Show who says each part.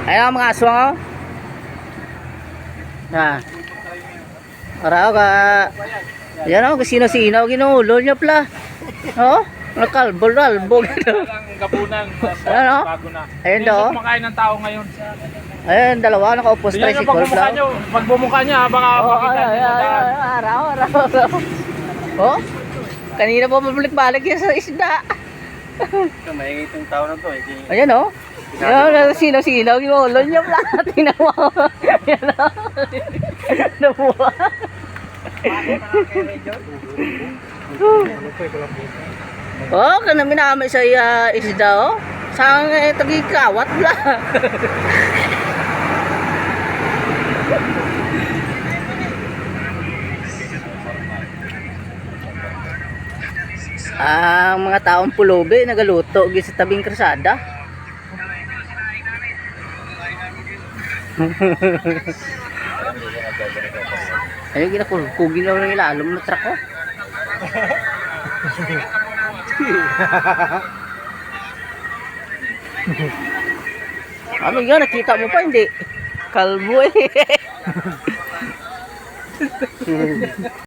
Speaker 1: Ayan ang mga aswang oh. Na. Araw ka. Yan oh, sino-sino ginulo niya pala. Oh, nakalbol-albog.
Speaker 2: Ang gabunan.
Speaker 1: Ano?
Speaker 2: Bago na.
Speaker 1: Ayun
Speaker 2: Hindi
Speaker 1: daw.
Speaker 2: na kumakain ng tao ngayon.
Speaker 1: Ayun, dalawa nakaupo sa
Speaker 2: Tingnan nyo
Speaker 1: tricycle
Speaker 2: pagbumukha
Speaker 1: lang.
Speaker 2: nyo. Pagbumukha niya, baka
Speaker 1: Oh,
Speaker 2: makita nyo na daan.
Speaker 1: araw. Oh, kanina pa pabalik-balik yan sa isda.
Speaker 3: Ito, may itong tao na to.
Speaker 1: Ayan oh. Yan, sino-sino ginulo niya pala. Tingnan mo. Yan oh. Nabuha. Oh, kana minamay sa isda oh. Sang tagikawat bla. Ang mga taong pulubi nagaluto gi sa tabing krasada. Ayun ginakulkugin lang ng ilalom na truck oh. Ano yan, nakita mo pa hindi? Kalbo eh.